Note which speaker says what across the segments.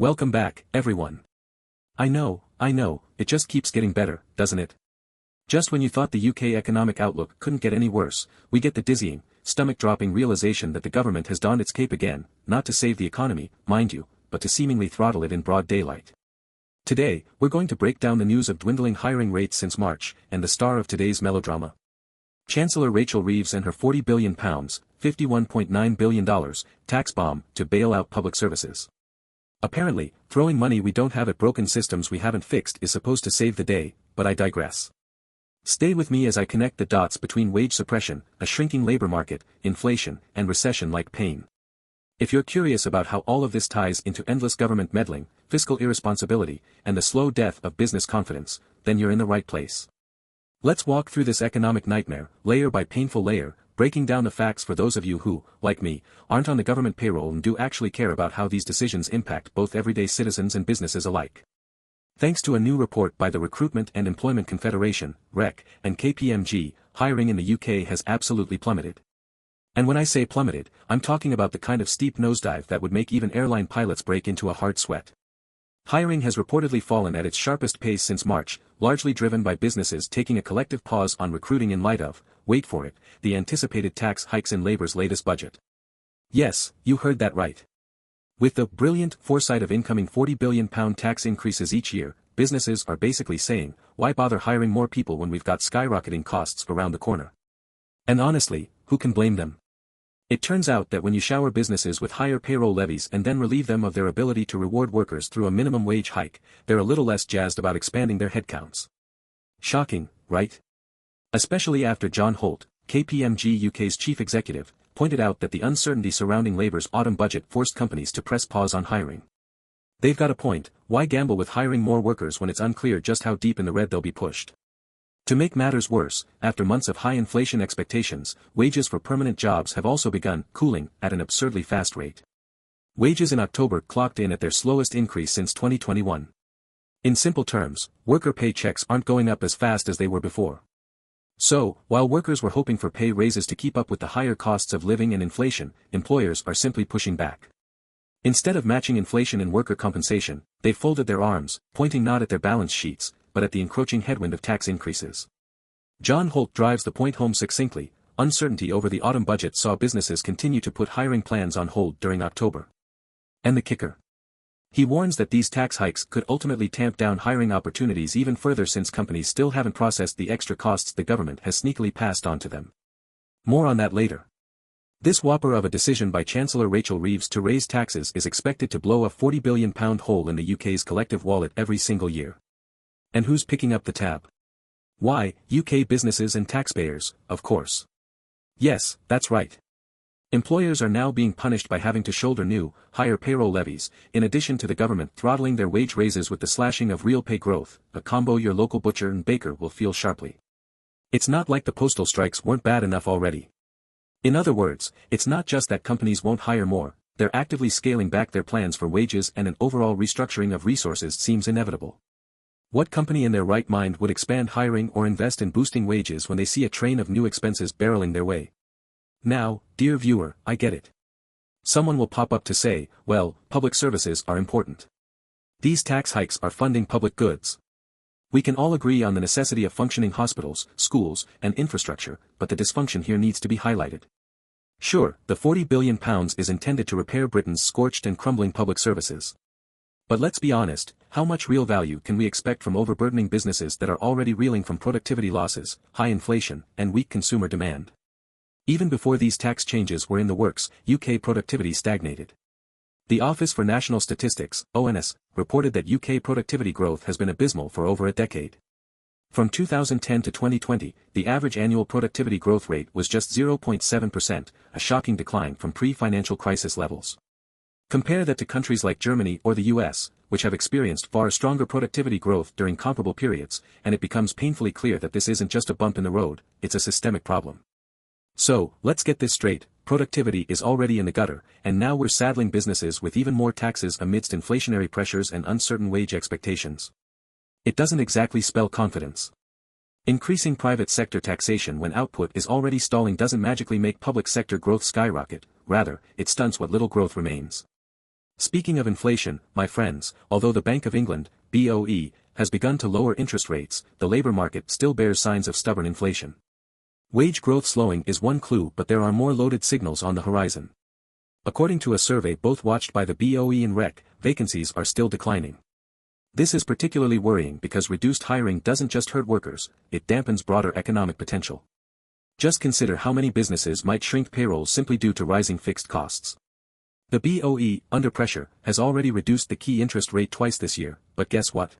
Speaker 1: Welcome back, everyone. I know, it just keeps getting better, doesn't it? Just when you thought the UK economic outlook couldn't get any worse, we get the dizzying, stomach-dropping realization that the government has donned its cape again, not to save the economy, mind you, but to seemingly throttle it in broad daylight. Today, we're going to break down the news of dwindling hiring rates since March, and the star of today's melodrama. Chancellor Rachel Reeves and her £40 billion, $51.9 billion, tax bomb to bail out public services. Apparently, throwing money we don't have at broken systems we haven't fixed is supposed to save the day, but I digress. Stay with me as I connect the dots between wage suppression, a shrinking labor market, inflation, and recession-like pain. If you're curious about how all of this ties into endless government meddling, fiscal irresponsibility, and the slow death of business confidence, then you're in the right place. Let's walk through this economic nightmare, layer by painful layer, breaking down the facts for those of you who, like me, aren't on the government payroll and do actually care about how these decisions impact both everyday citizens and businesses alike. Thanks to a new report by the Recruitment and Employment Confederation, REC, and KPMG, hiring in the UK has absolutely plummeted. And when I say plummeted, I'm talking about the kind of steep nosedive that would make even airline pilots break into a hard sweat. Hiring has reportedly fallen at its sharpest pace since March, largely driven by businesses taking a collective pause on recruiting in light of, wait for it, the anticipated tax hikes in Labour's latest budget. Yes, you heard that right. With the brilliant foresight of incoming £40 billion tax increases each year, businesses are basically saying, why bother hiring more people when we've got skyrocketing costs around the corner? And honestly, who can blame them? It turns out that when you shower businesses with higher payroll levies and then relieve them of their ability to reward workers through a minimum wage hike, they're a little less jazzed about expanding their headcounts. Shocking, right? Especially after John Holt, KPMG UK's chief executive, pointed out that the uncertainty surrounding Labour's autumn budget forced companies to press pause on hiring. They've got a point, why gamble with hiring more workers when it's unclear just how deep in the red they'll be pushed? To make matters worse, after months of high inflation expectations, wages for permanent jobs have also begun cooling at an absurdly fast rate. Wages in October clocked in at their slowest increase since 2021. In simple terms, worker paychecks aren't going up as fast as they were before. So, while workers were hoping for pay raises to keep up with the higher costs of living and inflation, employers are simply pushing back. Instead of matching inflation in worker compensation, they've folded their arms, pointing not at their balance sheets, but at the encroaching headwind of tax increases. John Holt drives the point home succinctly, uncertainty over the autumn budget saw businesses continue to put hiring plans on hold during October. And the kicker. He warns that these tax hikes could ultimately tamp down hiring opportunities even further since companies still haven't processed the extra costs the government has sneakily passed on to them. More on that later. This whopper of a decision by Chancellor Rachel Reeves to raise taxes is expected to blow a £40 billion hole in the UK's collective wallet every single year. And who's picking up the tab? Why, UK businesses and taxpayers, of course. Yes, that's right. Employers are now being punished by having to shoulder new, higher payroll levies, in addition to the government throttling their wage raises with the slashing of real pay growth, a combo your local butcher and baker will feel sharply. It's not like the postal strikes weren't bad enough already. In other words, it's not just that companies won't hire more, they're actively scaling back their plans for wages, and an overall restructuring of resources seems inevitable. What company in their right mind would expand hiring or invest in boosting wages when they see a train of new expenses barreling their way? Now, dear viewer, I get it. Someone will pop up to say, well, public services are important. These tax hikes are funding public goods. We can all agree on the necessity of functioning hospitals, schools, and infrastructure, but the dysfunction here needs to be highlighted. Sure, the £40 billion is intended to repair Britain's scorched and crumbling public services. But let's be honest, how much real value can we expect from overburdening businesses that are already reeling from productivity losses, high inflation, and weak consumer demand? Even before these tax changes were in the works, UK productivity stagnated. The Office for National Statistics, ONS, reported that UK productivity growth has been abysmal for over a decade. From 2010 to 2020, the average annual productivity growth rate was just 0.7%, a shocking decline from pre-financial crisis levels. Compare that to countries like Germany or the US, which have experienced far stronger productivity growth during comparable periods, and it becomes painfully clear that this isn't just a bump in the road, it's a systemic problem. So, let's get this straight, productivity is already in the gutter, and now we're saddling businesses with even more taxes amidst inflationary pressures and uncertain wage expectations. It doesn't exactly spell confidence. Increasing private sector taxation when output is already stalling doesn't magically make public sector growth skyrocket, rather, it stunts what little growth remains. Speaking of inflation, my friends, although the Bank of England, BOE, has begun to lower interest rates, the labor market still bears signs of stubborn inflation. Wage growth slowing is one clue, but there are more loaded signals on the horizon. According to a survey both watched by the BOE and REC, vacancies are still declining. This is particularly worrying because reduced hiring doesn't just hurt workers, it dampens broader economic potential. Just consider how many businesses might shrink payrolls simply due to rising fixed costs. The BOE, under pressure, has already reduced the key interest rate twice this year, but guess what?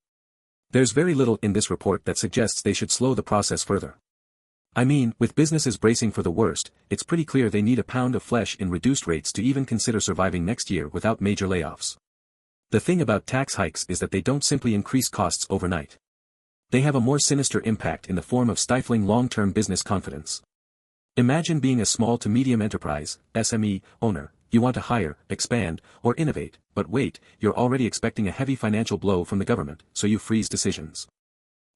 Speaker 1: There's very little in this report that suggests they should slow the process further. I mean, with businesses bracing for the worst, it's pretty clear they need a pound of flesh in reduced rates to even consider surviving next year without major layoffs. The thing about tax hikes is that they don't simply increase costs overnight. They have a more sinister impact in the form of stifling long-term business confidence. Imagine being a small to medium enterprise, SME, owner. You want to hire, expand, or innovate, but wait, you're already expecting a heavy financial blow from the government, so you freeze decisions.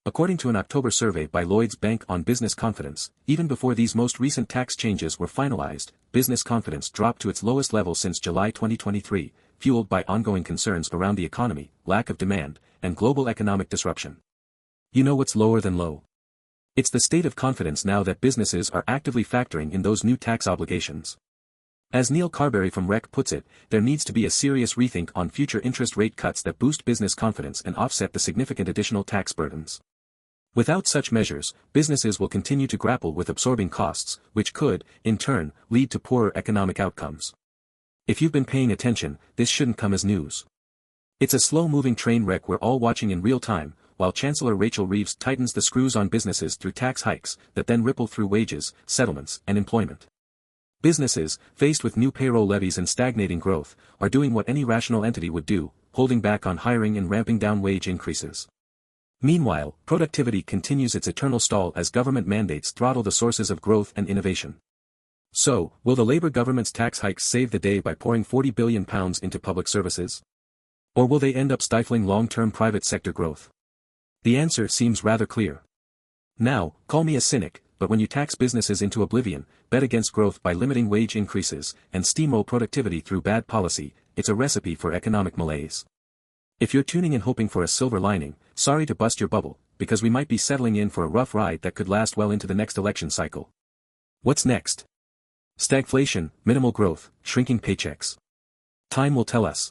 Speaker 1: According to an October survey by Lloyds Bank on business confidence, even before these most recent tax changes were finalized, business confidence dropped to its lowest level since July 2023, fueled by ongoing concerns around the economy, lack of demand, and global economic disruption. You know what's lower than low? It's the state of confidence now that businesses are actively factoring in those new tax obligations. As Neil Carberry from REC puts it, there needs to be a serious rethink on future interest rate cuts that boost business confidence and offset the significant additional tax burdens. Without such measures, businesses will continue to grapple with absorbing costs, which could, in turn, lead to poorer economic outcomes. If you've been paying attention, this shouldn't come as news. It's a slow-moving train wreck we're all watching in real time, while Chancellor Rachel Reeves tightens the screws on businesses through tax hikes that then ripple through wages, settlements, and employment. Businesses, faced with new payroll levies and stagnating growth, are doing what any rational entity would do, holding back on hiring and ramping down wage increases. Meanwhile, productivity continues its eternal stall as government mandates throttle the sources of growth and innovation. So, will the Labour government's tax hikes save the day by pouring £40 billion into public services? Or will they end up stifling long-term private sector growth? The answer seems rather clear. Now, call me a cynic, but when you tax businesses into oblivion, bet against growth by limiting wage increases, and steamroll productivity through bad policy, it's a recipe for economic malaise. If you're tuning in hoping for a silver lining, sorry to bust your bubble, because we might be settling in for a rough ride that could last well into the next election cycle. What's next? Stagflation, minimal growth, shrinking paychecks. Time will tell us.